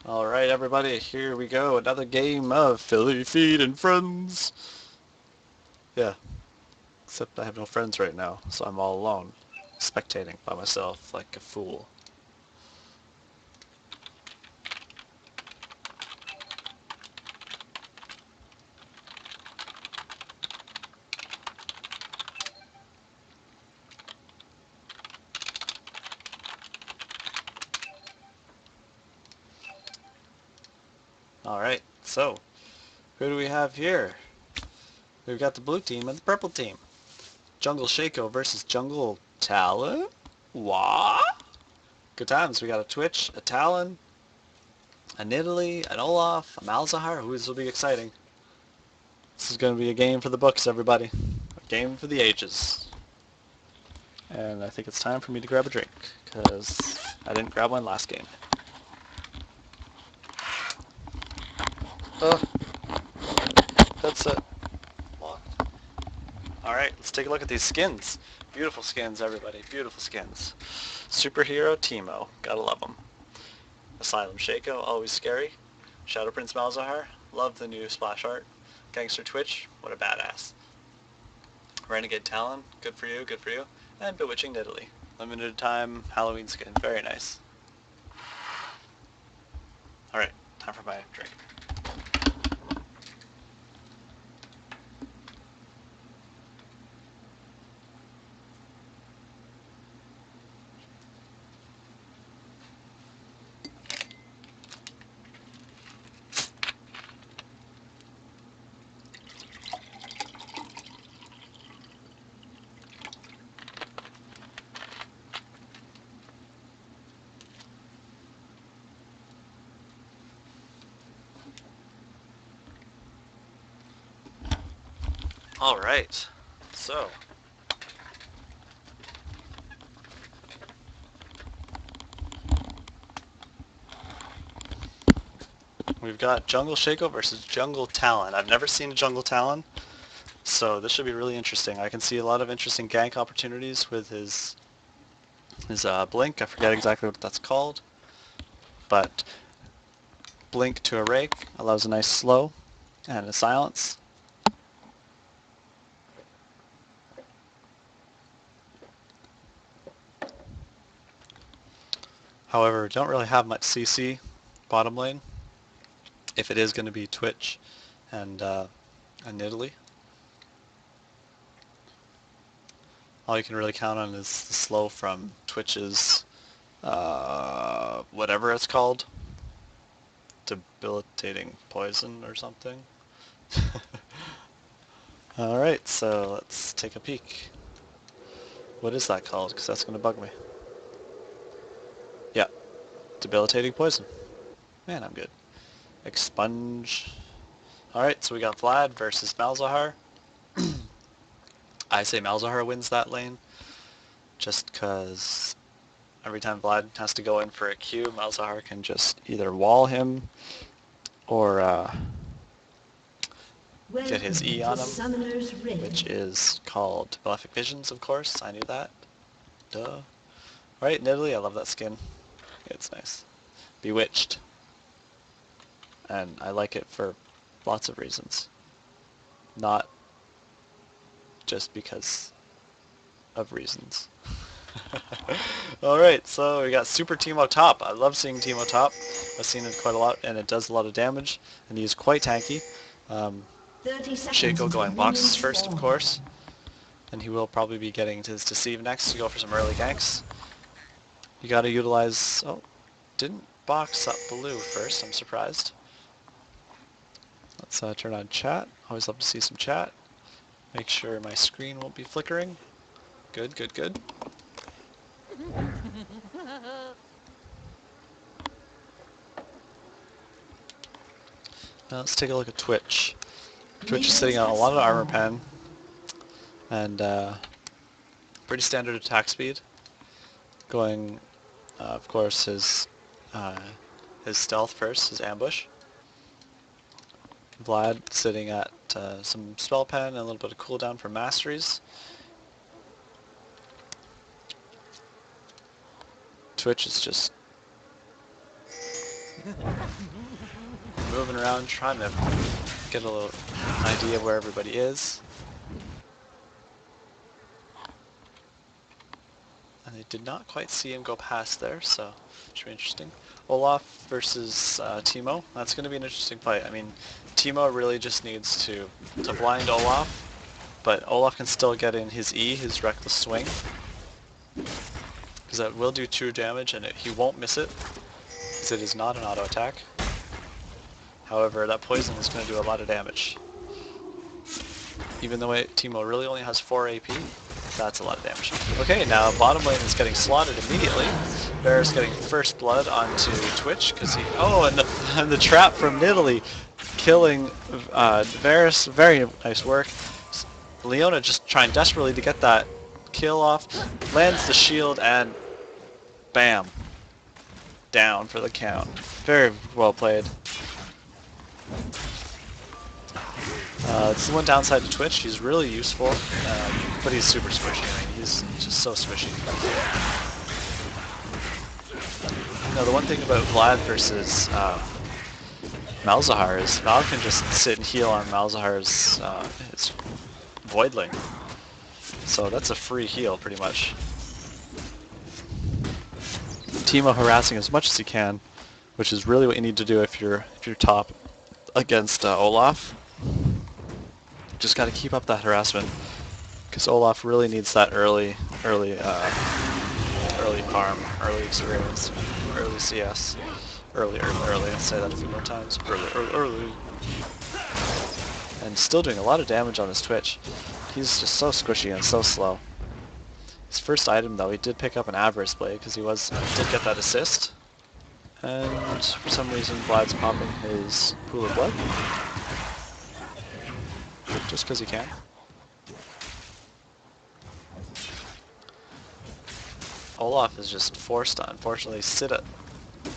Alright everybody, here we go, another game of Philly Feed and Friends. Yeah, except I have no friends right now, so I'm all alone, spectating by myself like a fool. Alright, so, who do we have here? We've got the blue team and the purple team. Jungle Shaco versus Jungle Talon? What? Good times, we got a Twitch, a Talon, a Nidalee, an Olaf, a Malzahar. Ooh, this will be exciting. This is going to be a game for the books, everybody. A game for the ages. And I think it's time for me to grab a drink, because I didn't grab one last game. Oh, headset locked. Alright, let's take a look at these skins. Beautiful skins, everybody. Beautiful skins. Superhero Teemo. Gotta love them. Asylum Shaco, always scary. Shadow Prince Malzahar. Love the new splash art. Gangster Twitch. What a badass. Renegade Talon. Good for you, good for you. And Bewitching Nidalee. Limited time Halloween skin. Very nice. Alright, time for my drink. Alright, so we've got Jungle Shaco versus Jungle Talon. I've never seen a Jungle Talon, so this should be really interesting. I can see a lot of interesting gank opportunities with his blink. I forget exactly what that's called, but blink to a rake allows a nice slow and a silence. However, don't really have much CC bottom lane if it is going to be Twitch and Nidalee. All you can really count on is the slow from Twitch's whatever it's called, debilitating poison or something. Alright, so let's take a peek. What is that called? Because that's going to bug me. Yeah, debilitating poison. Man, I'm good. Expunge. Alright, so we got Vlad versus Malzahar. I say Malzahar wins that lane, just because every time Vlad has to go in for a Q, Malzahar can just either wall him or get his E on him, which is called Malefic Visions, of course. I knew that. Duh. Alright, Nidalee, I love that skin. It's nice. Bewitched. And I like it for lots of reasons. Not just because of reasons. Alright, so we got Super Teemo Top. I love seeing Teemo Top. I've seen it quite a lot, and it does a lot of damage, and he's quite tanky. 30 seconds Shaco going until boxes minions first, of spawn. course. And he will probably be getting to his Deceive next to go for some early ganks. You gotta utilize... Oh, didn't box up blue first, I'm surprised. Let's turn on chat. Always love to see some chat. Make sure my screen won't be flickering. Good, good, good. Now let's take a look at Twitch. Twitch is sitting Minions on a have lot of armor spawned. pen and pretty standard attack speed. Going, of course, his stealth first, his ambush. Vlad sitting at some spell pen and a little bit of cooldown for masteries. Twitch is just moving around, trying to get a little idea of where everybody is. And they did not quite see him go past there, so should be interesting. Olaf versus Teemo. That's going to be an interesting fight. I mean, Teemo really just needs to blind Olaf, but Olaf can still get in his E, his reckless swing, because that will do 2 damage, and he won't miss it, because it is not an auto attack. However, that poison is going to do a lot of damage. Even though Teemo really only has 4 AP, that's a lot of damage. Okay, now bottom lane is getting slaughtered immediately. Bear's getting first blood onto Twitch because he... Oh, and the trap from Nidalee killing Varus. Very nice work. Leona just trying desperately to get that kill off. Lands the shield and bam. Down for the count. Very well played. It's the one downside to Twitch. He's really useful, but he's super squishy. I mean, he's just so squishy. No, the one thing about Vlad versus Malzahar is Val can just sit and heal on Malzahar's his Voidling. So that's a free heal, pretty much. Teemo harassing as much as he can, which is really what you need to do if you're top against Olaf. Just got to keep up that harassment, because Olaf really needs that early farm, early experience, early CS, early. Let's say that a few more times. Early. And still doing a lot of damage on his Twitch. He's just so squishy and so slow. His first item, though, he did pick up an Avarice Blade because he did get that assist. And for some reason, Vlad's popping his Pool of Blood. Just because he can. Olaf is just forced to, unfortunately, sit at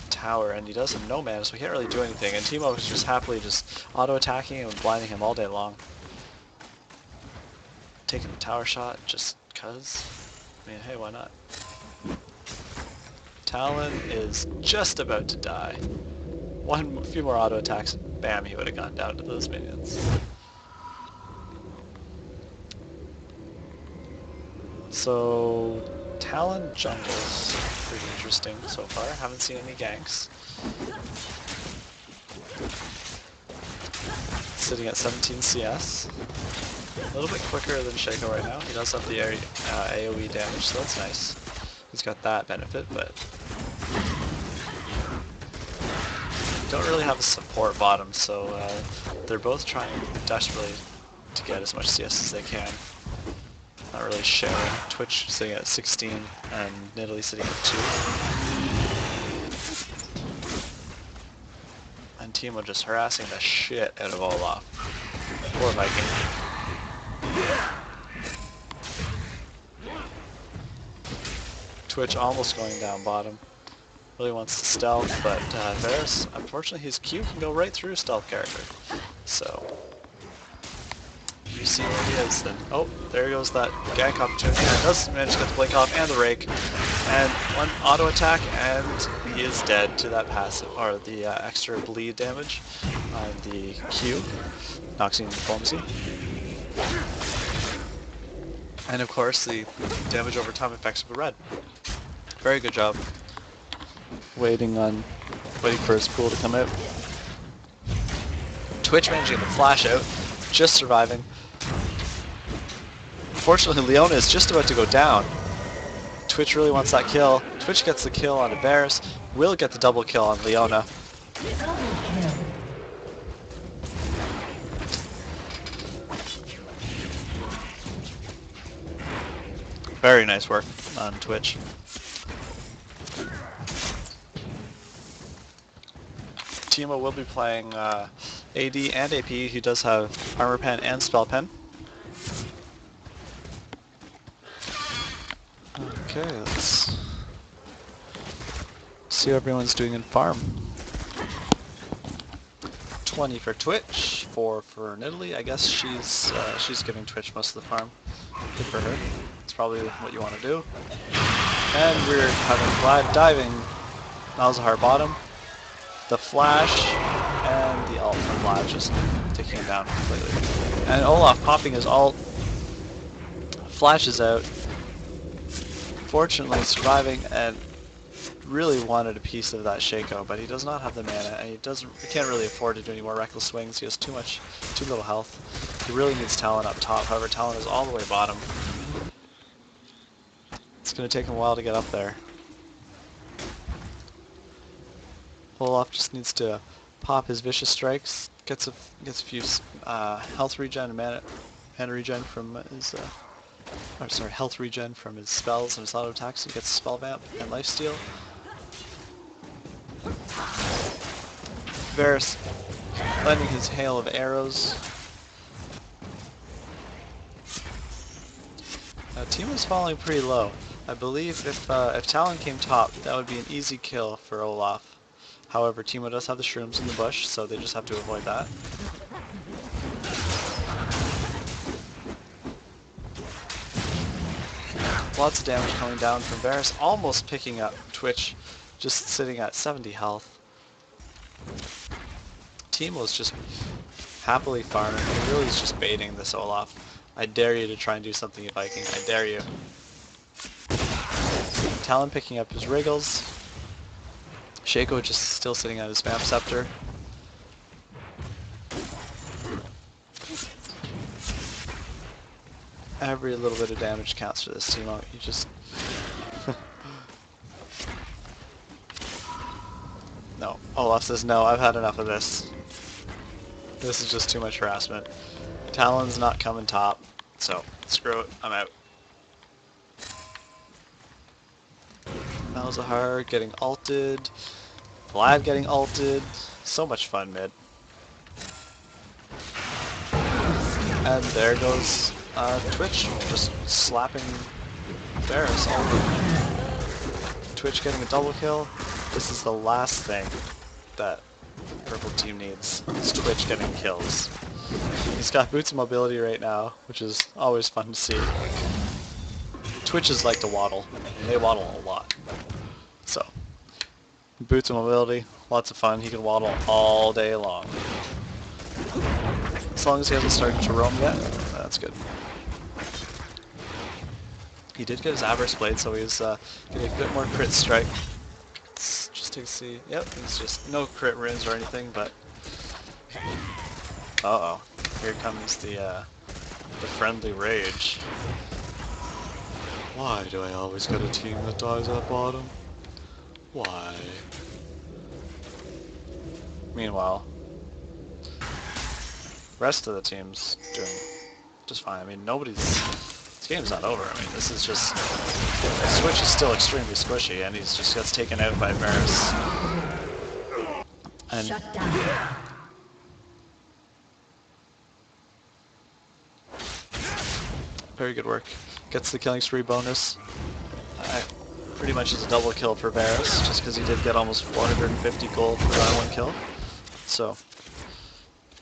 tower, and he does have no mana, so he can't really do anything. And Teemo is just happily just auto-attacking and blinding him all day long. Taking the tower shot just cuz. I mean, hey, why not? Talon is just about to die. A few more auto attacks, and bam, he would have gone down to those minions. So, Talon jungle's pretty interesting so far. Haven't seen any ganks. Sitting at 17 CS. A little bit quicker than Shaco right now. He does have the AoE damage, so that's nice. He's got that benefit, but don't really have a support bottom, so they're both trying desperately to get as much CS as they can. Not really sharing. Twitch sitting at 16 and Nidalee sitting at 2. And Teemo just harassing the shit out of Olaf. Poor Viking. Twitch almost going down bottom. Really wants to stealth, but Varus, unfortunately his Q can go right through a stealth character. So, you see where he is then. Oh, there goes that gank opportunity. And does manage to get the blink off and the rake. And one auto attack, and he is dead to that passive, or the extra bleed damage on the Q. Noxine Diplomacy. And of course, the damage over time effects of the red. Very good job. Waiting for his pool to come out. Twitch managing to flash out, just surviving. Unfortunately, Leona is just about to go down. Twitch really wants that kill. Twitch gets the kill on Varus. Will get the double kill on Leona. Very nice work on Twitch. Teemo will be playing AD and AP. He does have Armor Pen and Spell Pen. Okay, let's see how everyone's doing in farm. 20 for Twitch, 4 for Nidalee. I guess she's giving Twitch most of the farm. Good for her. That's probably what you want to do. And we're having Vlad diving Malzahar bottom. The flash and the ult from Vlad, just taking him down completely. And Olaf popping his ult, flashes out, fortunately surviving, and really wanted a piece of that Shaco, but he does not have the mana, and he can't really afford to do any more reckless swings. He has too little health. He really needs Talon up top. However, Talon is all the way bottom. It's going to take him a while to get up there. Olaf just needs to pop his vicious strikes, gets a few health regen and mana regen from his health regen from his spells and his auto attacks. He gets spell vamp and lifesteal. Varus landing his hail of arrows. Team is falling pretty low. I believe if Talon came top, that would be an easy kill for Olaf. However, Teemo does have the shrooms in the bush, so they just have to avoid that. Lots of damage coming down from Varus, almost picking up Twitch, just sitting at 70 health. Teemo's just happily farming. He really is just baiting this Olaf. I dare you to try and do something, Viking. I dare you. Talon picking up his wriggles. Shaco just still sitting on his Vamp Scepter. Every little bit of damage counts for this Teemo. You just... No. Olaf says, no, I've had enough of this. This is just too much harassment. Talon's not coming top, so screw it, I'm out. Malzahar getting ulted. Vlad getting ulted. So much fun mid. And there goes Twitch, just slapping Varus all over. Twitch getting a double kill. This is the last thing that purple team needs, is Twitch getting kills. He's got boots of mobility right now, which is always fun to see. Twitches like to waddle, and they waddle a lot. So, boots of mobility, lots of fun. He can waddle all day long. As long as he hasn't started to roam yet, that's good. He did get his Avarice Blade, so he's getting a bit more crit strike. Let's just take a see. Yep, he's just no crit runes or anything, but... Uh-oh. Here comes the friendly rage. Why do I always get a team that dies at bottom? Why? Meanwhile, rest of the team's doing just fine. I mean, this game's not over. I mean, this is just... Switch is still extremely squishy, and he's just gets taken out by Varus. And... Shut down. Very good work. Gets the killing spree bonus. Pretty much is a double kill for Varus, just because he did get almost 450 gold for that one kill. So,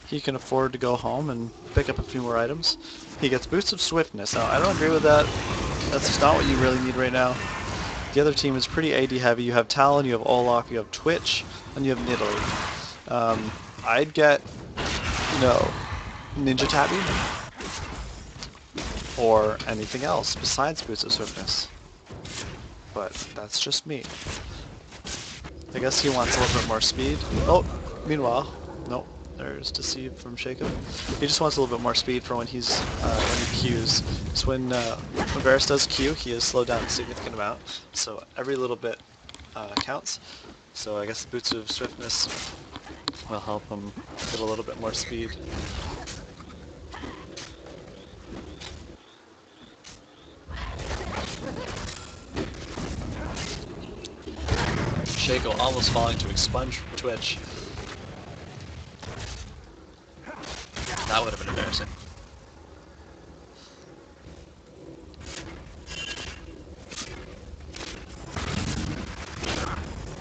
he can afford to go home and pick up a few more items. He gets boosts of swiftness. Now, I don't agree with that. That's just not what you really need right now. The other team is pretty AD heavy. You have Talon, you have Olaf, you have Twitch, and you have Nidalee. I'd get, Ninja Tabby, or anything else besides boosts of swiftness. But that's just me. I guess he wants a little bit more speed. Oh, meanwhile, nope, there's Deceive from Shaco. He just wants a little bit more speed for when he Qs. So when Varus does Q, he is slowed down a significant amount. So every little bit counts. So I guess the boots of swiftness will help him get a little bit more speed. Shaco almost falling to expunge from Twitch. That would have been embarrassing.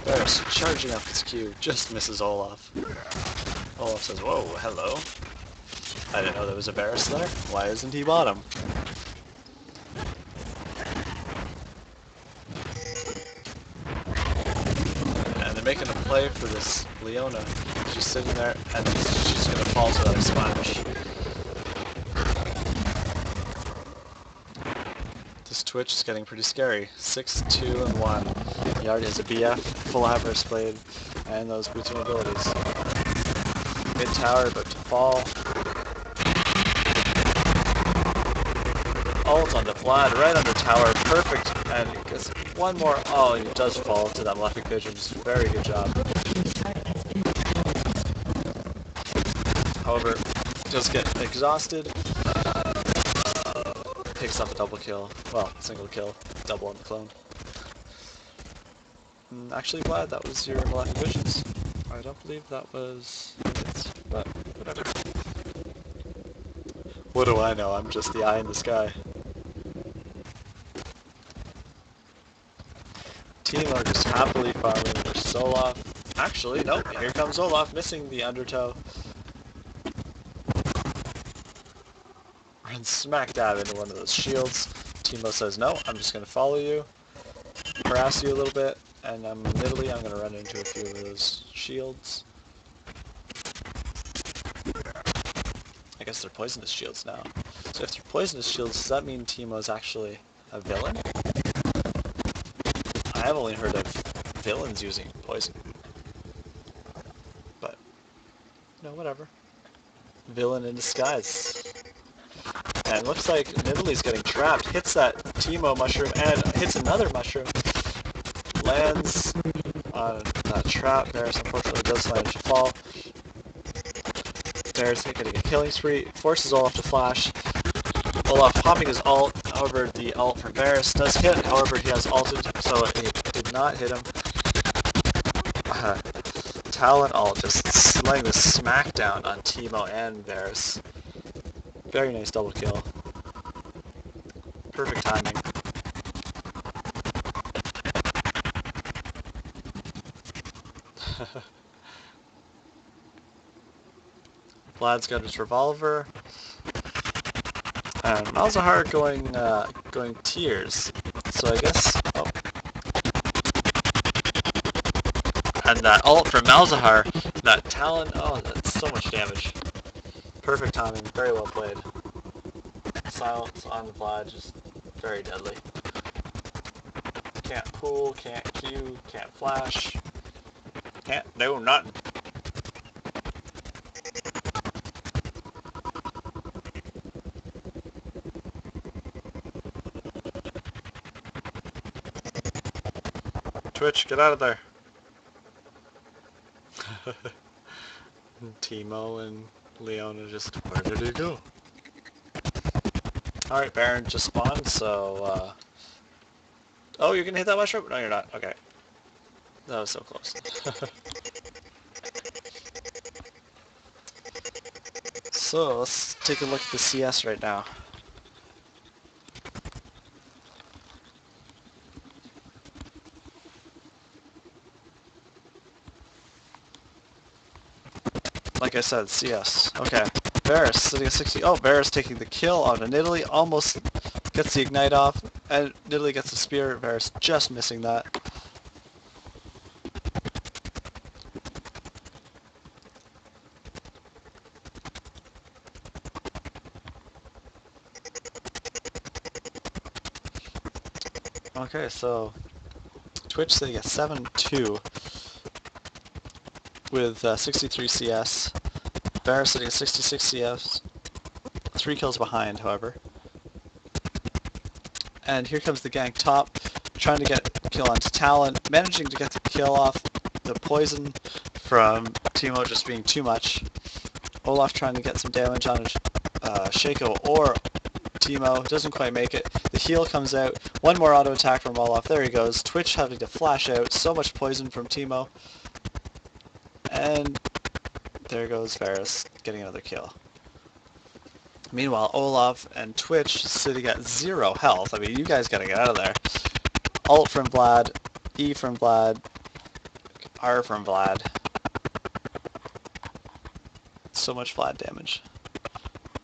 Varus charging up his Q, just misses Olaf. Olaf says, whoa, hello. I didn't know there was a Varus there. Why isn't he bottom? Making a play for this Leona She's sitting there, and she's gonna fall to that splash. This Twitch is getting pretty scary. 6, 2, and 1. He already has a BF, full Avarice Blade, and those blue team abilities. Mid tower about to fall. Ult onto Vlad, right under tower, perfect, and he gets one more. Oh, he does fall to that Malefic Pigeon, just very good job. However, does get exhausted. Picks up a double kill. Well, single kill. Double on the clone. Actually, Vlad, that was your Malefic Visions. I don't believe that was it, but whatever. What do I know? I'm just the eye in the sky. Team are just happily farming versus Olaf. Actually, nope. Here comes Olaf, missing the undertow. Runs smack dab into one of those shields. Teemo says, no, I'm just going to follow you, harass you a little bit, and I'm in Italy, I'm going to run into a few of those shields. I guess they're poisonous shields now. So if they're poisonous shields, does that mean Teemo's actually a villain? I have only heard of villains using poison. But, no, whatever. Villain in disguise. And it looks like Nidalee's getting trapped. Hits that Teemo mushroom and hits another mushroom. Lands on that trap. Varus unfortunately does manage to fall. Varus getting a killing spree. Forces Olaf to flash. Olaf popping his ult. However, the ult from Varus does hit. However, he has ulted, so it did not hit him. Talon ult just laying the smackdown on Teemo and Varus. Very nice double kill. Perfect timing. Vlad's got his revolver. And Malzahar going tiers. So I guess. Oh. And that ult from Malzahar, that Talon. Oh, that's so much damage. Perfect timing. Very well played. Silence on Vlad, just very deadly. Can't pull, can't Q, can't flash. Can't do nothing. Twitch, get out of there. Teemo and Leona just, where did he go? Alright, Baron just spawned, so, oh, you're gonna hit that mushroom? No, you're not. Okay. That was so close. So, let's take a look at the CS right now. Like I said, CS. Okay. Varus sitting at 60. Oh, Varus taking the kill on Nidalee. Almost gets the ignite off. And Nidalee gets the spear. Varus just missing that. Okay, so Twitch sitting at 7-2 with 63 CS. Varus sitting at 66 CS. 3 kills behind, however. And here comes the gank top, trying to get a kill onto Talon, managing to get the kill off the poison from Teemo just being too much. Olaf trying to get some damage on Shaco or Teemo, doesn't quite make it. The heal comes out, one more auto attack from Olaf, there he goes. Twitch having to flash out, so much poison from Teemo. And there goes Varus getting another kill. Meanwhile, Olaf and Twitch sitting at 0 health. I mean, you guys gotta get out of there. Ult from Vlad, E from Vlad, R from Vlad. So much Vlad damage.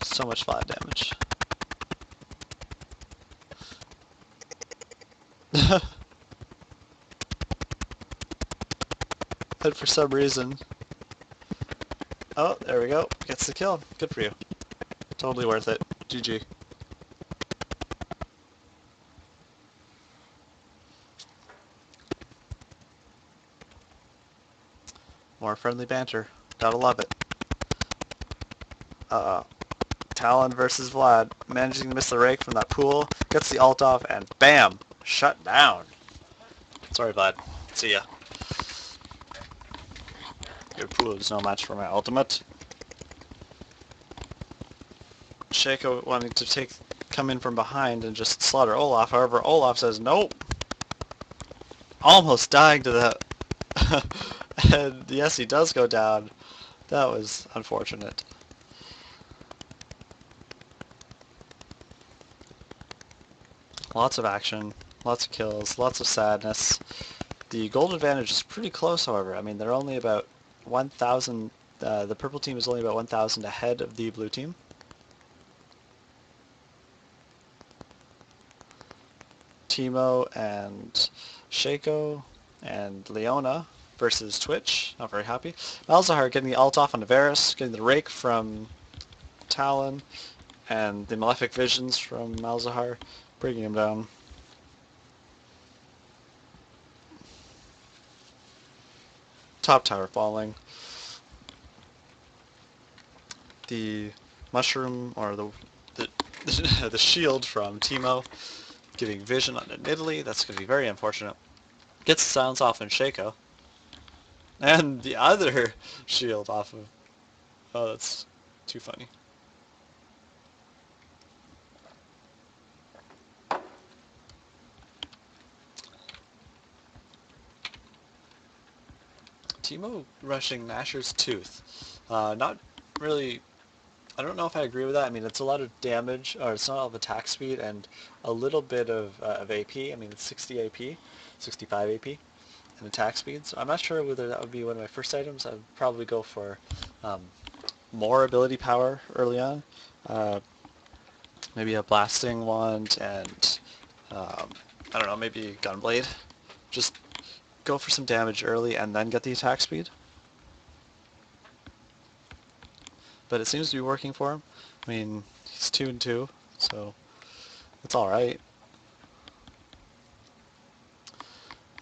So much Vlad damage. And for some reason, Oh, there we go. Gets the kill. Good for you. Totally worth it. GG. More friendly banter. Gotta love it. Uh, Talon versus Vlad. Managing to miss the rake from that pool. Gets the ult off and bam! Shut down. Sorry, Vlad. See ya. Your pool is no match for my ultimate. Shaco wanting to come in from behind and just slaughter Olaf. However, Olaf says nope. Almost dying to that. And yes, he does go down. That was unfortunate. Lots of action, lots of kills, lots of sadness. The gold advantage is pretty close, however. I mean, they're only about 1,000. The purple team is only about 1,000 ahead of the blue team. Timo and Shaco and Leona versus Twitch. Not very happy. Malzahar getting the ult off on Varus, getting the rake from Talon, and the Malefic Visions from Malzahar, bringing him down. Top tower falling. The mushroom, or the, the shield from Timo, giving vision on Italy. That's going to be very unfortunate. Gets the silence off in Shaco. And the other shield off of... Oh, that's too funny. Timo rushing Nashor's Tooth. Not really... I don't know if I agree with that. I mean, it's a lot of damage, or it's not a lot of attack speed, and a little bit of AP. I mean, it's 60 AP, 65 AP, and attack speed. So I'm not sure whether that would be one of my first items. I'd probably go for um, more ability power early on. Uh, maybe a blasting wand and, I don't know, maybe gunblade. Just go for some damage early and then get the attack speed. But it seems to be working for him. I mean, he's 2-2, so it's alright.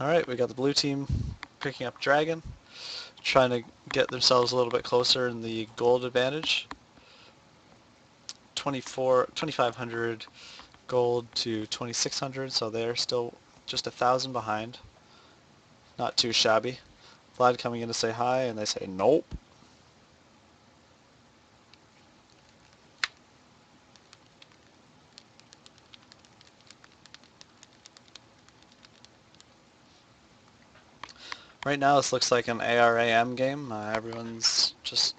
Alright, we got the blue team picking up Dragon, trying to get themselves a little bit closer in the gold advantage. 2,500 gold to 2,600, so they're still just 1,000 behind. Not too shabby. Vlad coming in to say hi, and they say nope. Right now this looks like an ARAM game. Everyone's just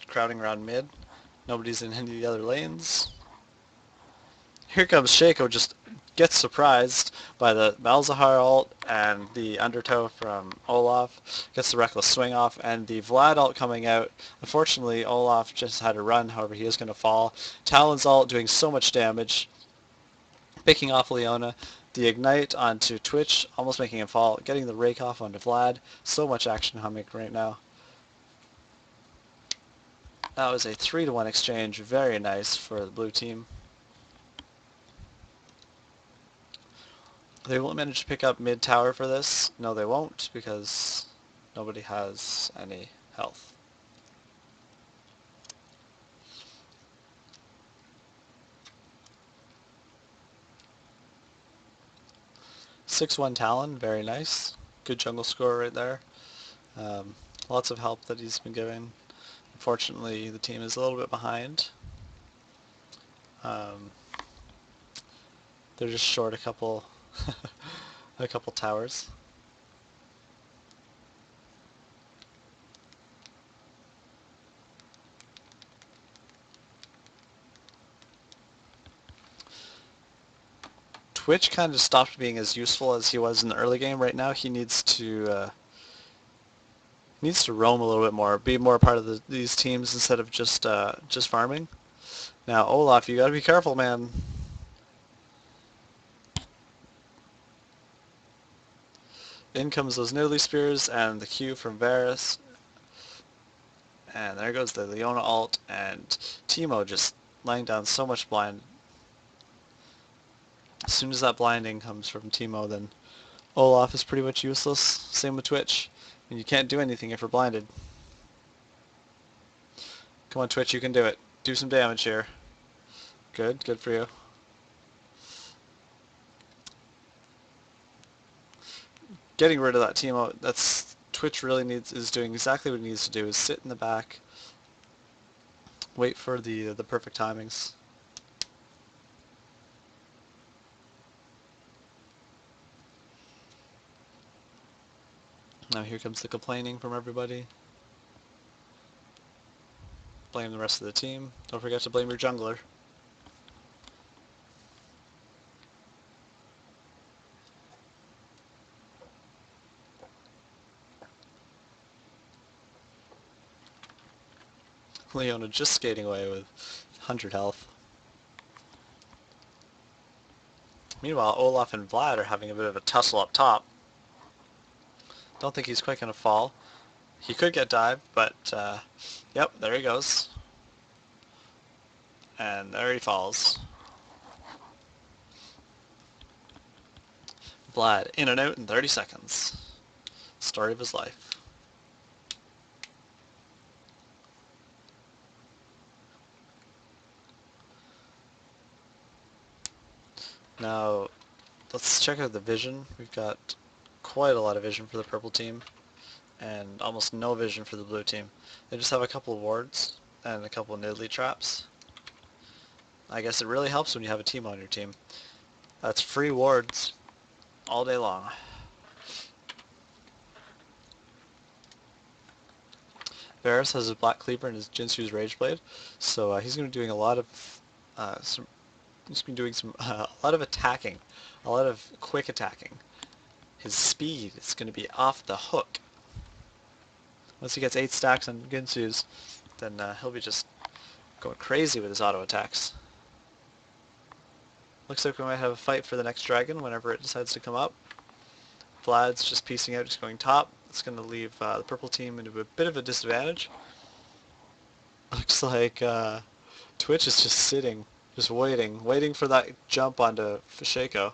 crowding around mid. Nobody's in any of the other lanes. Here comes Shaco, just gets surprised by the Malzahar ult and the undertow from Olaf. Gets the reckless swing off, and the Vlad ult coming out. Unfortunately, Olaf just had to run, however he is going to fall. Talon's ult doing so much damage, picking off Leona. The ignite onto Twitch, almost making him fall. Getting the rake off onto Vlad. So much action humming right now. That was a 3-1 exchange. Very nice for the blue team. They won't manage to pick up mid tower for this. No, they won't, because nobody has any health. Six-one Talon, very nice. Good jungle score right there. Lots of help that he's been giving. Unfortunately, the team is a little bit behind. Um, they're just short a couple, a couple towers. Twitch kind of stopped being as useful as he was in the early game. Right now, he needs to roam a little bit more, be more a part of these teams instead of just farming. Now, Olaf, you gotta be careful, man. In comes those Nidalee Spears and the Q from Varus. And there goes the Leona ult, and Teemo just laying down so much blind. As soon as that blinding comes from Teemo, then Olaf is pretty much useless. Same with Twitch. And you can't do anything if you're blinded. Come on, Twitch, you can do it. Do some damage here. Good, good for you. Getting rid of that Teemo, that's Twitch really is doing exactly what it needs to do, is sit in the back, wait for the perfect timings. Now here comes the complaining from everybody. Blame the rest of the team. Don't forget to blame your jungler. Leona just skating away with 100 health. Meanwhile, Olaf and Vlad are having a bit of a tussle up top. Don't think he's quite going to fall. He could get dived, but yep, there he goes. And there he falls. Vlad in and out in 30 seconds. Story of his life. Now, let's check out the vision. We've got quite a lot of vision for the purple team, and almost no vision for the blue team. They just have a couple of wards and a couple of Nidalee traps. I guess it really helps when you have a team on your team. That's free wards all day long. Varus has his Black Cleaver and his Jinsu's Rage Blade, so he's going to be doing a lot of he's been doing a lot of attacking, a lot of quick attacking. His speed is going to be off the hook. Once he gets 8 stacks on Jinsu's, then he'll be just going crazy with his auto attacks. Looks like we might have a fight for the next dragon whenever it decides to come up. Vlad's just piecing out, just going top. It's going to leave the purple team into a bit of a disadvantage. Looks like Twitch is just sitting, just waiting for that jump onto Shaco.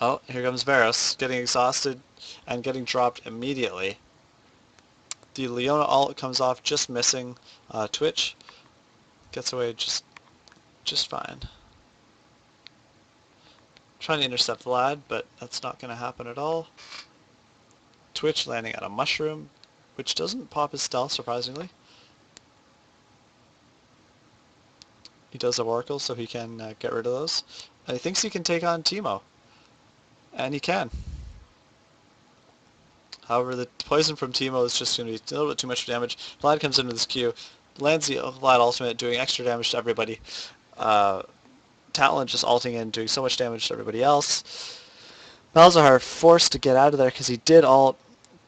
Oh, here comes Varus, getting exhausted and getting dropped immediately. The Leona ult comes off, just missing. Twitch gets away just fine. Trying to intercept Vlad, but that's not going to happen at all. Twitch landing on a mushroom, which doesn't pop his stealth, surprisingly. He does have Oracle, so he can get rid of those. And he thinks he can take on Teemo. And he can. However, the poison from Teemo is just going to be a little bit too much damage. Vlad comes into this queue, lands the Vlad ultimate, doing extra damage to everybody. Talon just ulting in, doing so much damage to everybody else. Malzahar forced to get out of there because he did ult,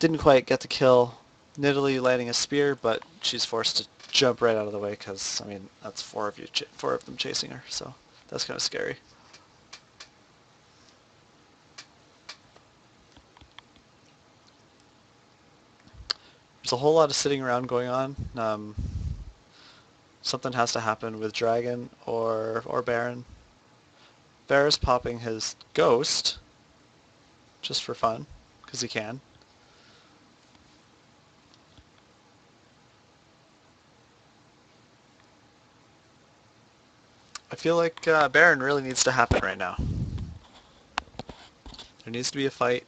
didn't quite get the kill. Nidalee landing a spear, but she's forced to jump right out of the way because, I mean, that's four of them chasing her, so that's kind of scary. There's a whole lot of sitting around going on. Something has to happen with Dragon or Baron. Varus popping his Ghost, just for fun, because he can. I feel like Baron really needs to happen right now. There needs to be a fight,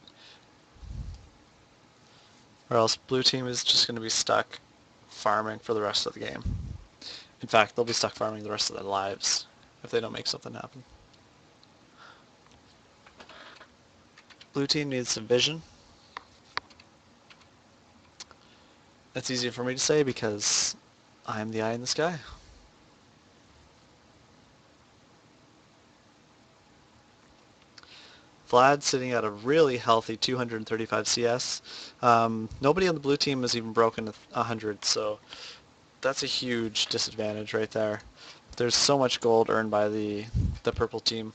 or else blue team is just going to be stuck farming for the rest of the game. In fact, they'll be stuck farming the rest of their lives if they don't make something happen. Blue team needs some vision. That's easy for me to say because I'm the eye in the sky. Vlad sitting at a really healthy 235 CS. Nobody on the blue team has even broken 100, so that's a huge disadvantage right there. There's so much gold earned by the purple team.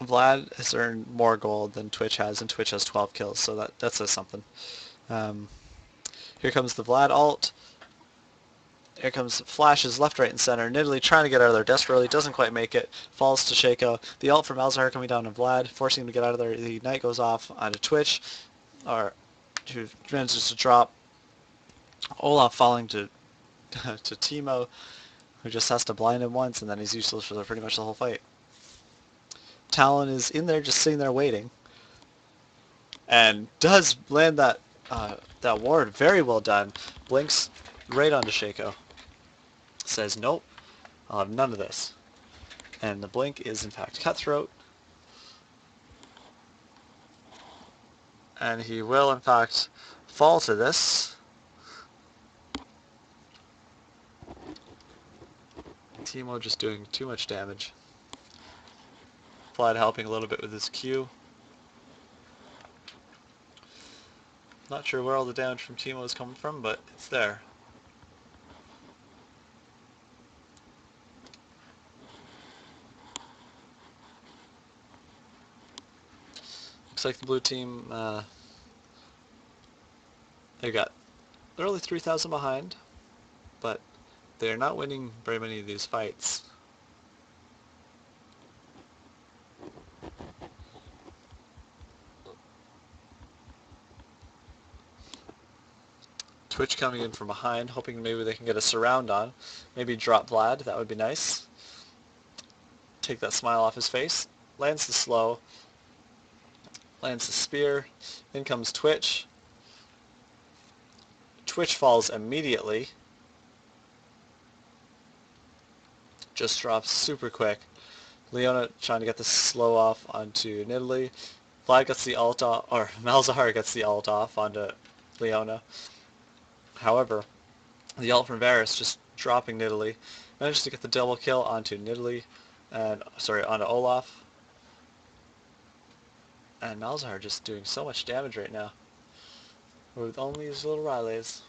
Vlad has earned more gold than Twitch has, and Twitch has 12 kills, so that says something. Um, Here comes the Vlad ult. Here comes flashes left, right, and center. Nidalee trying to get out of there desperately, doesn't quite make it. Falls to Shaco. The ult from Malzahar coming down to Vlad, forcing him to get out of there. The Ignite goes off onto Twitch, or who manages to drop. Olaf falling to to Teemo, who just has to blind him once, and then he's useless for pretty much the whole fight. Talon is in there, just sitting there waiting, and does land that ward. Very well done. Blinks right onto Shaco. Says, nope, I'll have none of this. And the blink is in fact Cutthroat. And he will in fact fall to this. Teemo just doing too much damage. Vlad helping a little bit with his Q. Not sure where all the damage from Teemo is coming from, but it's there. Looks like the blue team, they're only 3,000 behind, but they're not winning very many of these fights. Twitch coming in from behind, hoping maybe they can get a surround on. Maybe drop Vlad, that would be nice. Take that smile off his face. Lands the slow. Lands the spear. In comes Twitch. Twitch falls immediately. Just drops super quick. Leona trying to get the slow off onto Nidalee. Vlad gets the ult off, or Malzahar gets the ult off onto Leona. However, the ult from Varus just dropping Nidalee. Manages to get the double kill onto Nidalee, and onto Olaf. And Malzahar just doing so much damage right now. With only his little Ryleys.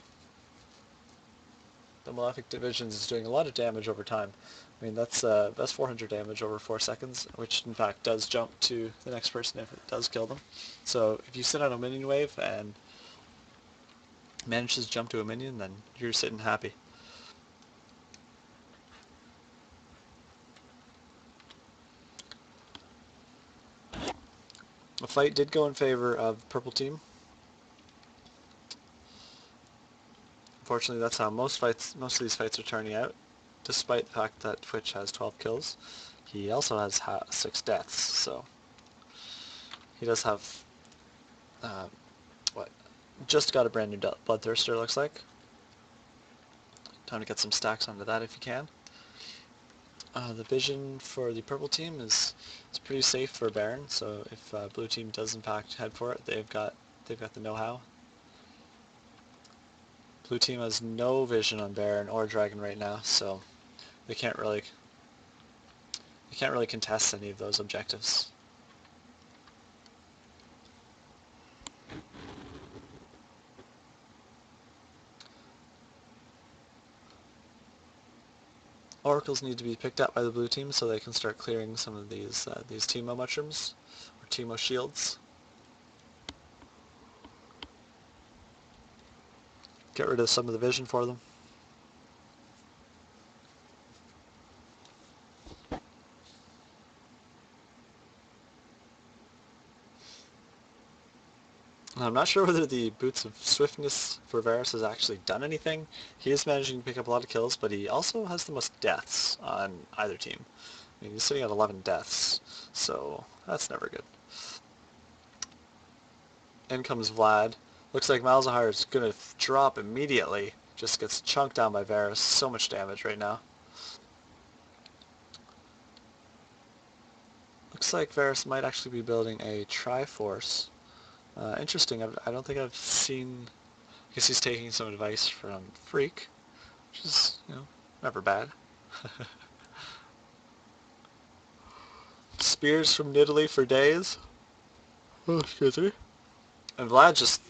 The Malefic Divisions is doing a lot of damage over time. I mean, that's 400 damage over 4 seconds, which in fact does jump to the next person if it does kill them. So if you sit on a minion wave and manages to jump to a minion, then you're sitting happy. The fight did go in favor of the purple team. Unfortunately, that's how most of these fights are turning out, despite the fact that Twitch has 12 kills. He also has 6 deaths, so he does have, just got a brand new Bloodthirster, looks like. Time to get some stacks onto that if you can. The vision for the purple team is pretty safe for Baron, so if blue team does in fact head for it, they've got the know-how. Blue team has no vision on Baron or Dragon right now, so they can't really contest any of those objectives. Oracles need to be picked up by the blue team so they can start clearing some of these Teemo mushrooms or Teemo shields. Get rid of some of the vision for them. I'm not sure whether the Boots of Swiftness for Varus has actually done anything. He is managing to pick up a lot of kills, but he also has the most deaths on either team. I mean, he's sitting at 11 deaths, so that's never good. In comes Vlad. Looks like Malzahar is going to drop immediately. Just gets chunked down by Varus. So much damage right now. Looks like Varus might actually be building a Triforce. Interesting. I don't think I've seen... I guess he's taking some advice from Freak, which is, never bad. Spears from Nidalee for days. Oh, excuse me. And Vlad just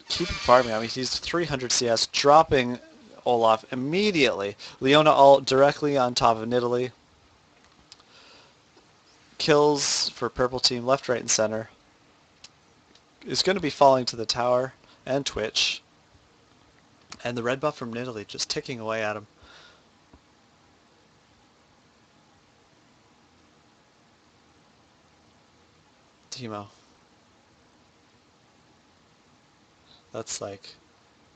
keep farming. I mean, he's 300 CS, dropping Olaf immediately. Leona ult directly on top of Nidalee. kills for purple team left, right, and center. Is going to be falling to the tower and Twitch. And the red buff from Italy just ticking away at him. Teemo. That's like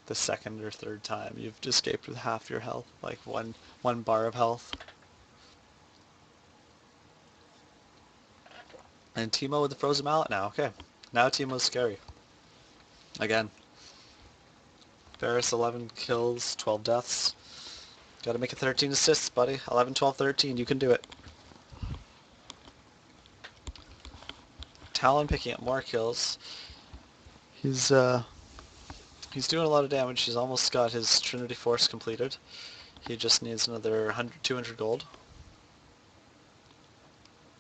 the second or third time you've escaped with half your health, like one bar of health. And Teemo with the frozen mallet now. Okay, now Teemo's scary. Again. Varus 11 kills, 12 deaths. Gotta make it 13 assists, buddy. 11, 12, 13. You can do it. Talon picking up more kills. He's doing a lot of damage. He's almost got his Trinity Force completed. He just needs another 100, 200 gold.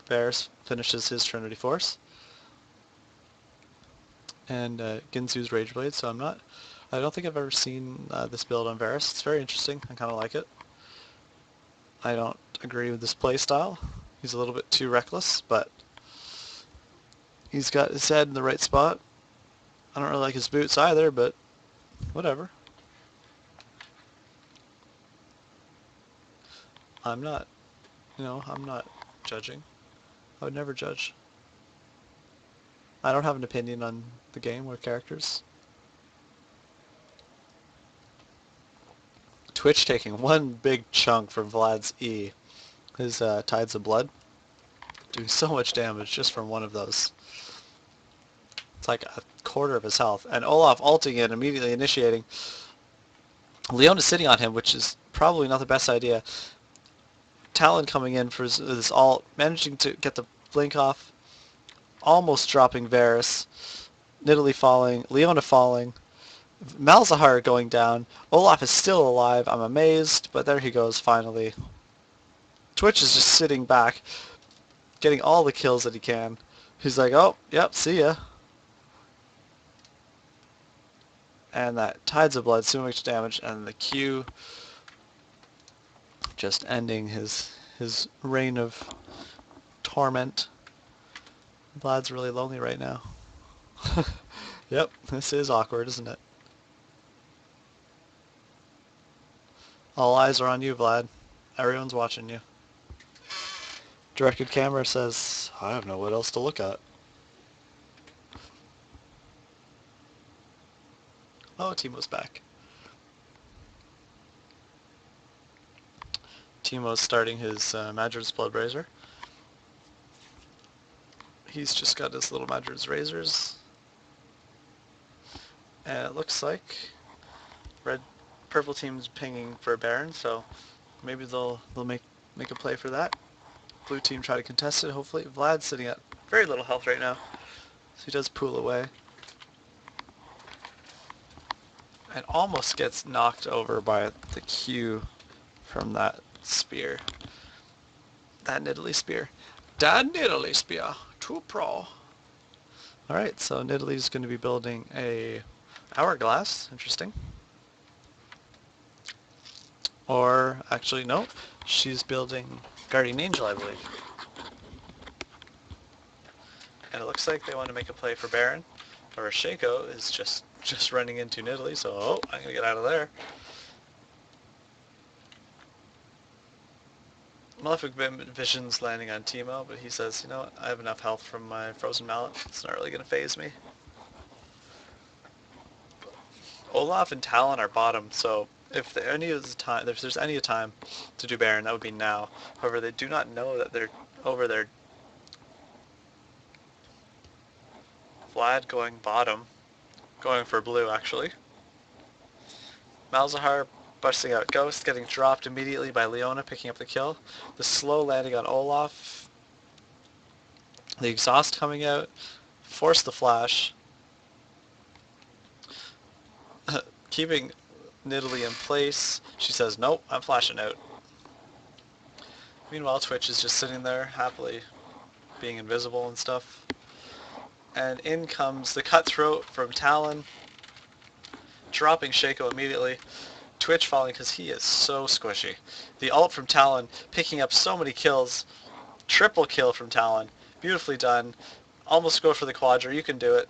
Varus finishes his Trinity Force. And Ginsu's Rage Blade, so I don't think I've ever seen this build on Varus. It's very interesting. I kind of like it. I don't agree with this playstyle. He's a little bit too reckless, but he's got his head in the right spot. I don't really like his boots either, but whatever. I'm not, I'm not judging. I would never judge. I don't have an opinion on the game or characters. Twitch taking one big chunk from Vlad's E. His Tides of Blood. Doing so much damage just from one of those. It's like a quarter of his health. And Olaf ulting in, immediately initiating. Leona's sitting on him, which is probably not the best idea. Talon coming in for his ult, managing to get the blink off. Almost dropping Varus. Nidalee falling. Leona falling. Malzahar going down. Olaf is still alive. I'm amazed, but there he goes finally. Twitch is just sitting back, getting all the kills that he can. He's like, oh, yep, see ya. And that Tides of Blood, so much damage, and the Q just ending his reign of torment. Vlad's really lonely right now. Yep, this is awkward, isn't it? All eyes are on you, Vlad. Everyone's watching you. Directed camera says, I don't know what else to look at. Oh, Teemo's back. Teemo's starting his Madrid's Bloodbrazer. He's just got his little Madrid's Razors. And it looks like purple team's pinging for a Baron, so maybe they'll make a play for that. Blue team try to contest it, hopefully. Vlad's sitting at very little health right now, so he does pull away. And almost gets knocked over by the Q from that spear. That Nidalee spear. That Nidalee spear. Too pro. Alright, so Nidalee's going to be building a hourglass. Interesting. Or, actually, no. She's building Guardian Angel, I believe. And it looks like they want to make a play for Baron. Or Shaco is just running into Nidalee, so I'm going to get out of there. Malefic Vision's landing on Teemo, but he says, you know what, I have enough health from my frozen mallet. It's not really going to phase me. Olaf and Talon are bottom, so if there's any time to do Baron, that would be now. However, they do not know that they're over there. Vlad going bottom, going for blue actually. Malzahar busting out Ghost, getting dropped immediately by Leona, picking up the kill. The slow landing on Olaf. The exhaust coming out. Force the flash. Keeping Nidalee in place. She says, nope, I'm flashing out. Meanwhile, Twitch is just sitting there, happily being invisible and stuff. And in comes the cutthroat from Talon, dropping Shaco immediately. Twitch falling because he is so squishy. The ult from Talon picking up so many kills. Triple kill from Talon. Beautifully done. Almost go for the Quadra. You can do it.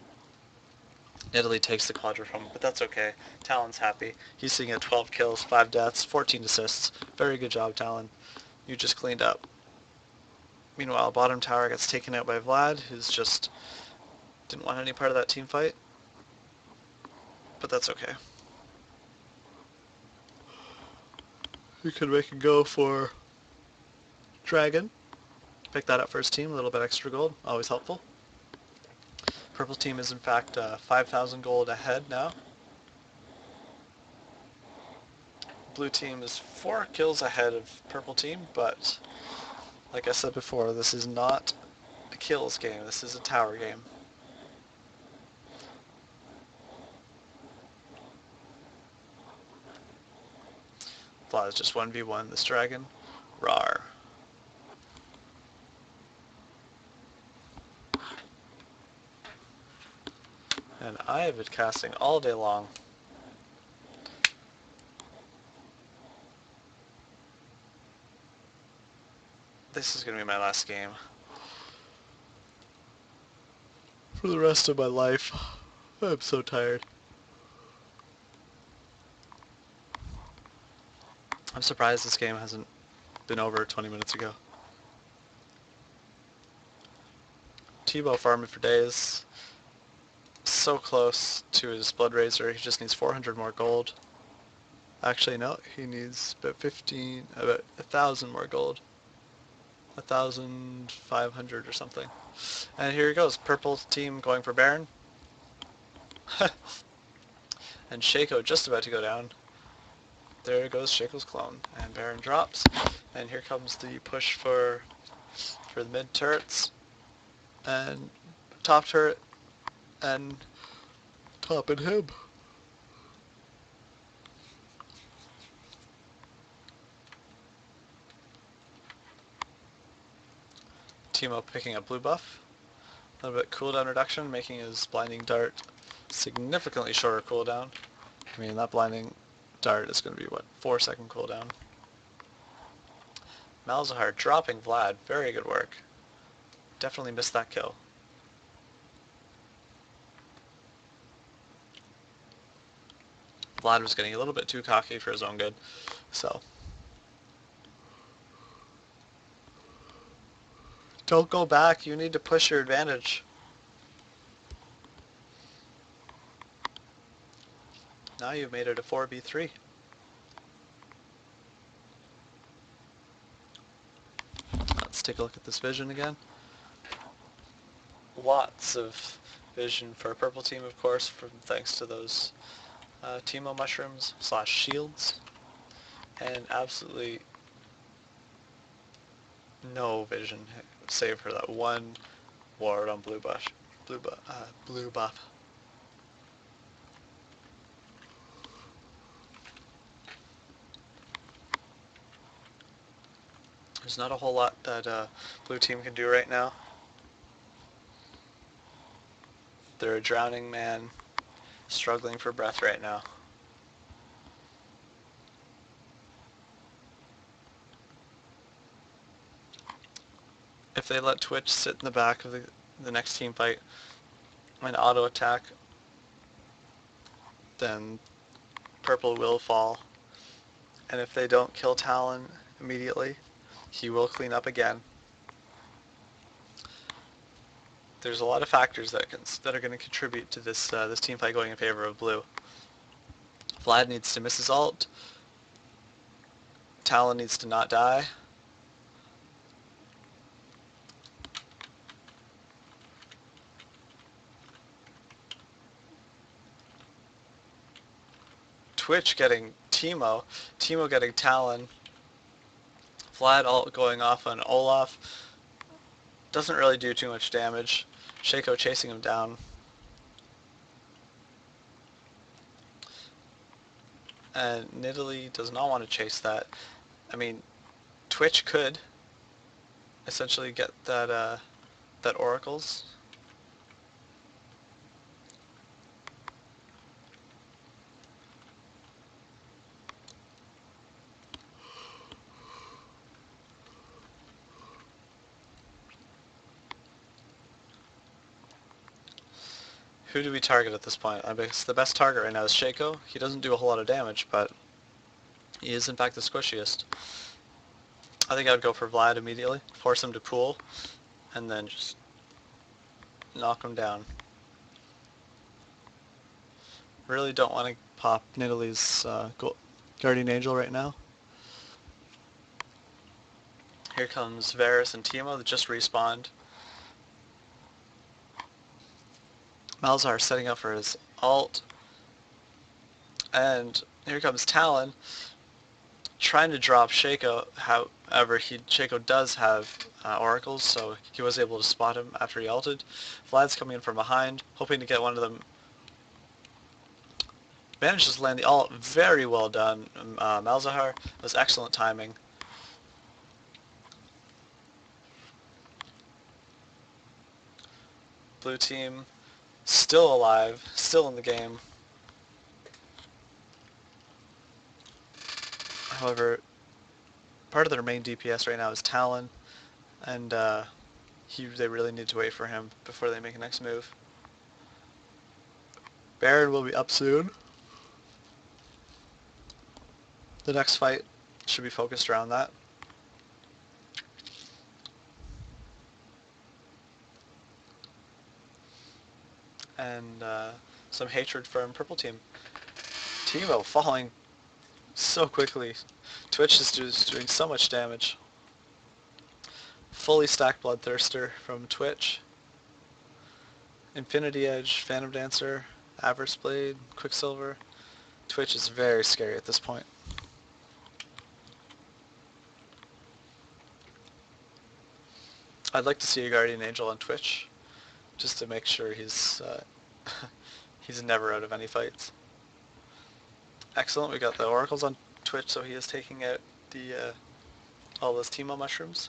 Italy takes the Quadra from him, but that's okay. Talon's happy. He's sitting at 12 kills, 5 deaths, 14 assists. Very good job, Talon. You just cleaned up. Meanwhile, bottom tower gets taken out by Vlad, who's just didn't want any part of that team fight. But that's okay. You could make a go for Dragon. Pick that up for his team, a little bit extra gold, always helpful. Purple team is in fact 5,000 gold ahead now. Blue team is 4 kills ahead of purple team, but like I said before, this is not a kills game, this is a tower game. Vlad is just 1v1 this dragon. Rawr. And I have been casting all day long. This is going to be my last game. For the rest of my life. I'm so tired. I'm surprised this game hasn't been over 20 minutes ago. Tebow farming for days. So close to his Blood Razor. He just needs 400 more gold. Actually, no, he needs about 1,000 more gold. 1,500 or something. And here he goes. Purple team going for Baron. And Shaco just about to go down. There goes Shaco's clone. And Baron drops. And here comes the push for the mid turrets. And top turret. And topping him. Teemo picking up blue buff. A little bit cooldown reduction, making his blinding dart significantly shorter cooldown. I mean, that blinding dart is going to be, what, 4-second cooldown. Malzahar dropping Vlad. Very good work. Definitely missed that kill. Vlad was getting a little bit too cocky for his own good, so. Don't go back. You need to push your advantage. Now you've made it a 4v3. Let's take a look at this vision again. Lots of vision for purple team, of course, thanks to those Teemo mushrooms / shields, and absolutely no vision save for that one ward on blue buff. There's not a whole lot that blue team can do right now. They're a drowning man, struggling for breath right now. If they let Twitch sit in the back of the next team fight and auto attack, then purple will fall. And if they don't kill Talon immediately, he will clean up again. There's a lot of factors that are going to contribute to this this team fight going in favor of blue. Vlad needs to miss his ult. Talon needs to not die. Twitch getting Teemo. Teemo getting Talon. Vlad ult going off on Olaf. Doesn't really do too much damage. Shaco chasing him down. And Nidalee does not want to chase that. I mean, Twitch could essentially get that that oracles. Who do we target at this point? I guess the best target right now is Shaco. He doesn't do a whole lot of damage, but he is in fact the squishiest. I think I would go for Vlad immediately, force him to pool, and then just knock him down. Really don't want to pop Nidalee's Guardian Angel right now. Here comes Varus and Teemo that just respawned. Malzahar setting up for his ult. And here comes Talon trying to drop Shaco. However, Shaco does have oracles, so he was able to spot him after he ulted. Vlad's coming in from behind, hoping to get one of them. Manages to land the ult. Very well done, Malzahar. It was excellent timing. Blue team still alive, still in the game. However, part of their main DPS right now is Talon, and they really need to wait for him before they make a next move. Baron will be up soon. The next fight should be focused around that. And some hatred from purple team. Teemo falling so quickly. Twitch is just doing so much damage. Fully stacked Bloodthirster from Twitch. Infinity Edge, Phantom Dancer, Avarice Blade, Quicksilver. Twitch is very scary at this point. I'd like to see a Guardian Angel on Twitch, just to make sure he's he's never out of any fights. Excellent, we got the oracles on Twitch, so he is taking out the all those Teemo mushrooms.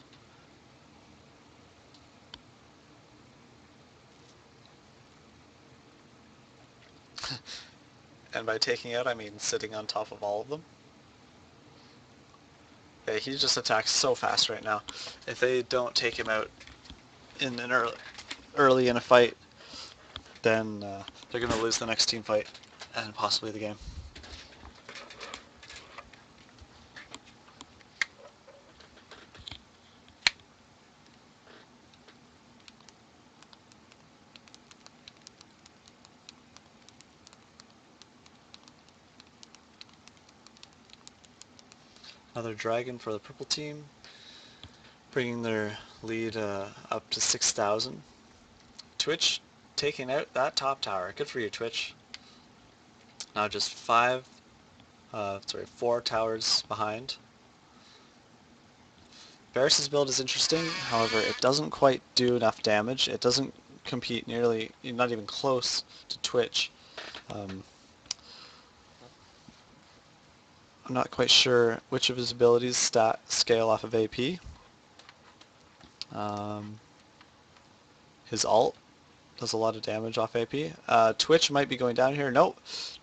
And by taking out, I mean sitting on top of all of them. Yeah, he just attacks so fast right now. If they don't take him out in an early in a fight, then they're going to lose the next team fight and possibly the game. Another dragon for the purple team, bringing their lead up to 6,000. Twitch taking out that top tower. Good for you, Twitch. Now just 4 towers behind. Varus' build is interesting, however it doesn't quite do enough damage. It doesn't compete nearly, not even close to Twitch. I'm not quite sure which of his abilities scale off of AP. His ult does a lot of damage off AP. Twitch might be going down here. Nope.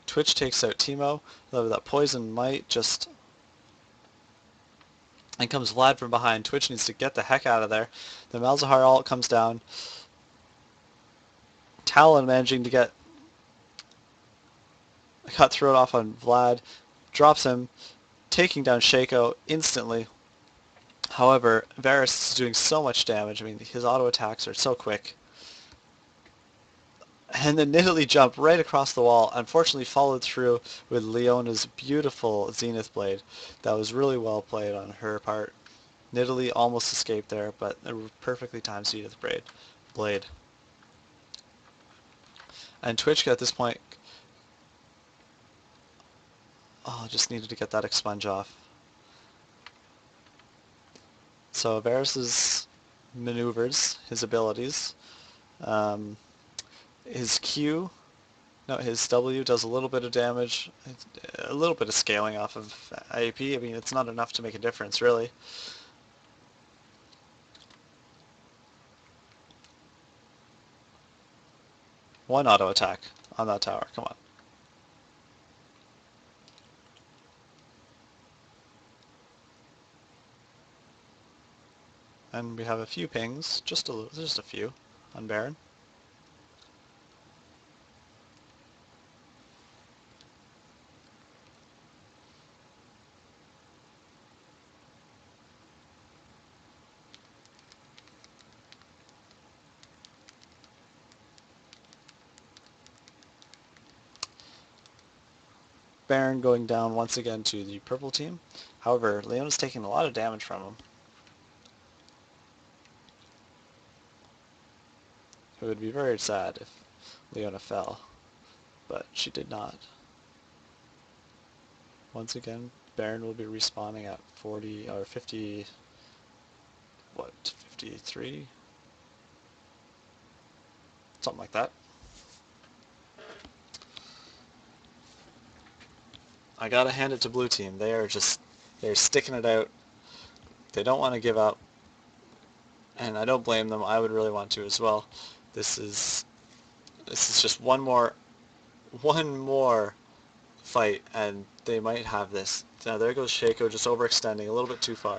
Twitch takes out Teemo. Though that poison might just... And comes Vlad from behind. Twitch needs to get the heck out of there. The Malzahar ult comes down. Talon managing to get a cut throat off on Vlad. Drops him, taking down Shaco instantly. However, Varus is doing so much damage. I mean, his auto attacks are so quick. And then Nidalee jumped right across the wall, unfortunately followed through with Leona's beautiful Zenith Blade. That was really well played on her part. Nidalee almost escaped there, but a perfectly timed Zenith Blade. And Twitch at this point, just needed to get that expunge off. So Varus's maneuvers, his abilities, his Q, no, his W does a little bit of damage, a little bit of scaling off of AP. I mean, it's not enough to make a difference, really. One auto attack on that tower, come on. And we have a few pings, just a few, on Baron. Baron going down once again to the purple team. However, Leona's taking a lot of damage from him. It would be very sad if Leona fell, but she did not. Once again, Baron will be respawning at 40 or 50, what, 53? Something like that. I gotta hand it to blue team. They're sticking it out. They don't want to give up, and I don't blame them. I would really want to as well. This is just one more fight, and they might have this. Now there goes Shaco, just overextending a little bit too far.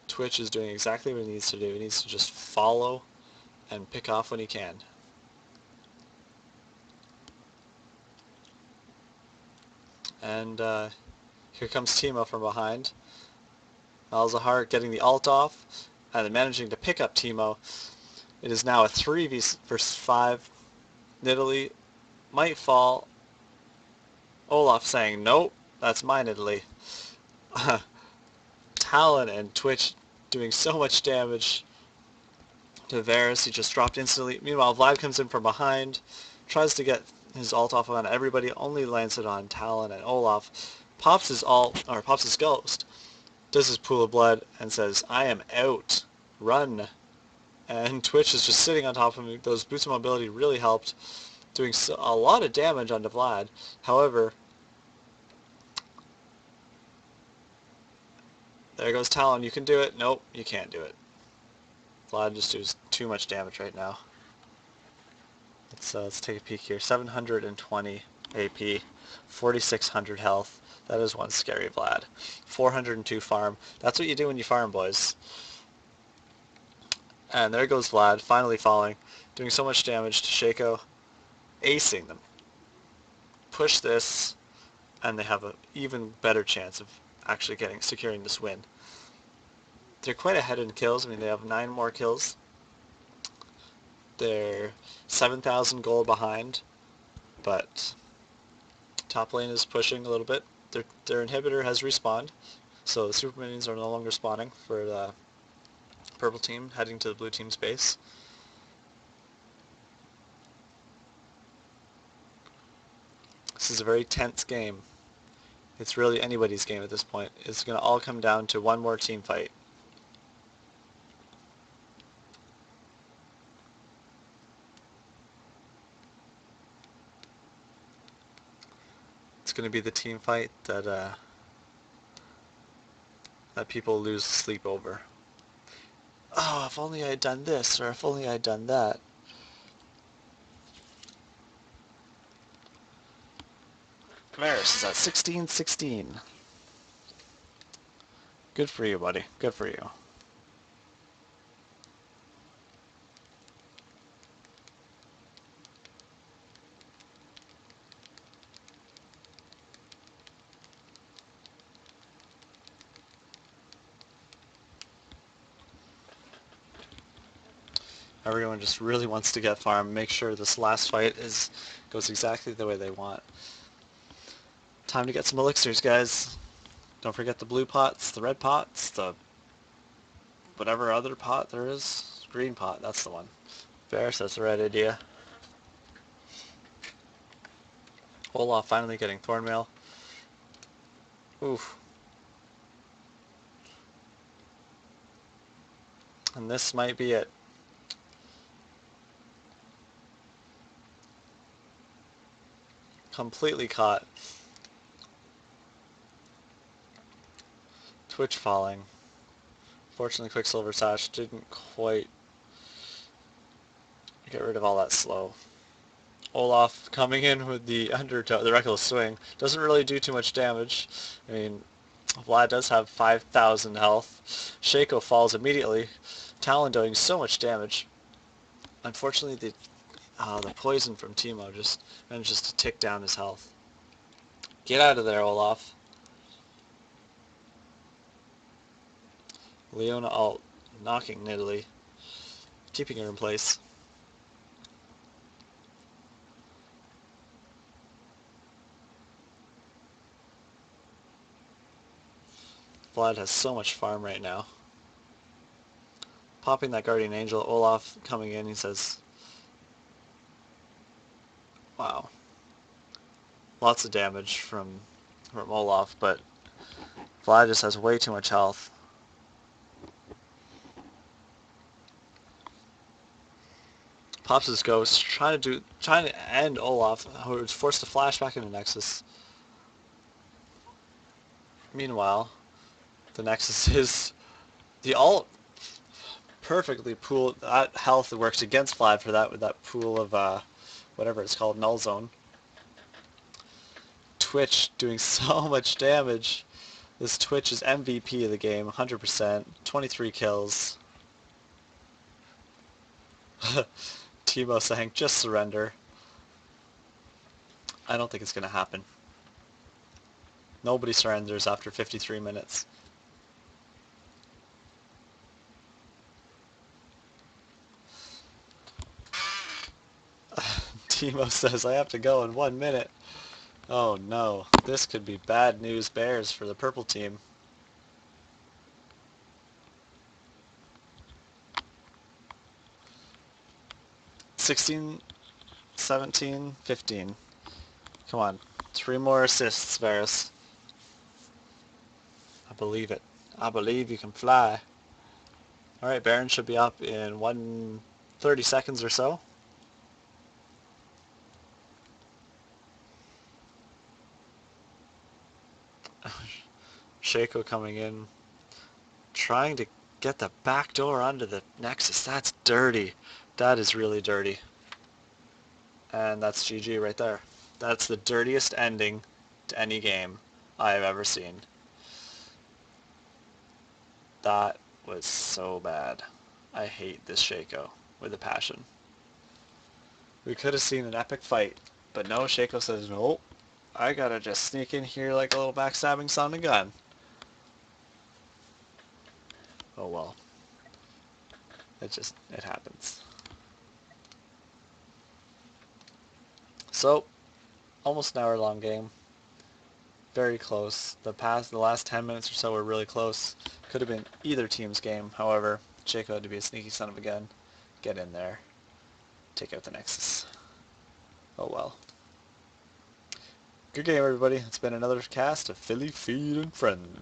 Twitch is doing exactly what he needs to do. He needs to just follow and pick off when he can. And here comes Timo from behind. Malzahar getting the ult off and then managing to pick up Timo. It is now a 3 versus 5. Nidalee might fall. Olaf saying, nope, that's my Nidalee. Talon and Twitch doing so much damage to Varus. He just dropped instantly. Meanwhile, Vlad comes in from behind, tries to get his ult off on everybody, only lands it on Talon and Olaf. Pops his ult, or pops his ghost, does his pool of blood, and says, I am out. Run. And Twitch is just sitting on top of him. Those boosts of mobility really helped, doing a lot of damage onto Vlad. However, there goes Talon. You can do it. Nope, you can't do it. Vlad just does too much damage right now. Let's take a peek here. 720 AP, 4600 health. That is one scary Vlad. 402 farm. That's what you do when you farm, boys. And there goes Vlad, finally falling, doing so much damage to Shaco, acing them. Push this, and they have an even better chance of actually securing this win. They're quite ahead in kills. I mean, they have 9 more kills. They're 7,000 gold behind, but top lane is pushing a little bit. Their inhibitor has respawned, so the super minions are no longer spawning for the purple team heading to the blue team's base. This is a very tense game. It's really anybody's game at this point. It's going to all come down to one more team fight. It's going to be the team fight that people lose sleep over. Oh, if only I had done this, or if only I had done that. Varus is at 16-16. Good for you, buddy. Good for you. Everyone just really wants to get farm. Make sure this last fight goes exactly the way they want. Time to get some elixirs, guys. Don't forget the blue pots, the red pots, the whatever other pot there is. Green pot, that's the one. Varus, that's the right idea. Olaf finally getting Thornmail. Oof. And this might be it. Completely caught. Twitch falling. Fortunately, Quicksilver Sash didn't quite get rid of all that slow. Olaf coming in with the undertow, the Reckless Swing. Doesn't really do too much damage. I mean, Vlad does have 5,000 health. Shaco falls immediately. Talon doing so much damage. Unfortunately, the poison from Timo just manages to tick down his health. Get out of there, Olaf. Leona ult, knocking Nidalee, keeping her in place. Vlad has so much farm right now. Popping that Guardian Angel. Olaf coming in. He says, wow. Lots of damage from Olaf, but Vlad just has way too much health. Pops his ghost, trying to end Olaf, who was forced to flash back into Nexus. Meanwhile, the Nexus is the ult perfectly pool. That health works against Vlad for that with that pool of whatever it's called, null zone. Twitch doing so much damage. This Twitch is MVP of the game, 100%, 23 kills. Timo saying, just surrender. I don't think it's going to happen. Nobody surrenders after 53 minutes. Timo says, I have to go in 1 minute. Oh no, this could be bad news bears for the purple team. "16, 17, 15. Come on, 3 more assists, Varus. I believe it. I believe you can fly. Alright, Baron should be up in 30 seconds or so. Shaco coming in, trying to get the back door onto the Nexus. That's dirty. That is really dirty. And that's GG right there. That's the dirtiest ending to any game I have ever seen. That was so bad. I hate this Shaco with a passion. We could have seen an epic fight, but no, Shaco says, nope, I gotta just sneak in here like a little backstabbing son of a gun. Oh well. It happens. So, almost an hour long game. Very close. The last 10 minutes or so were really close. Could have been either team's game. However, Shaco had to be a sneaky son of a gun. Get in there. Take out the Nexus. Oh well. Good game, everybody. It's been another cast of Philly Feed and Friends.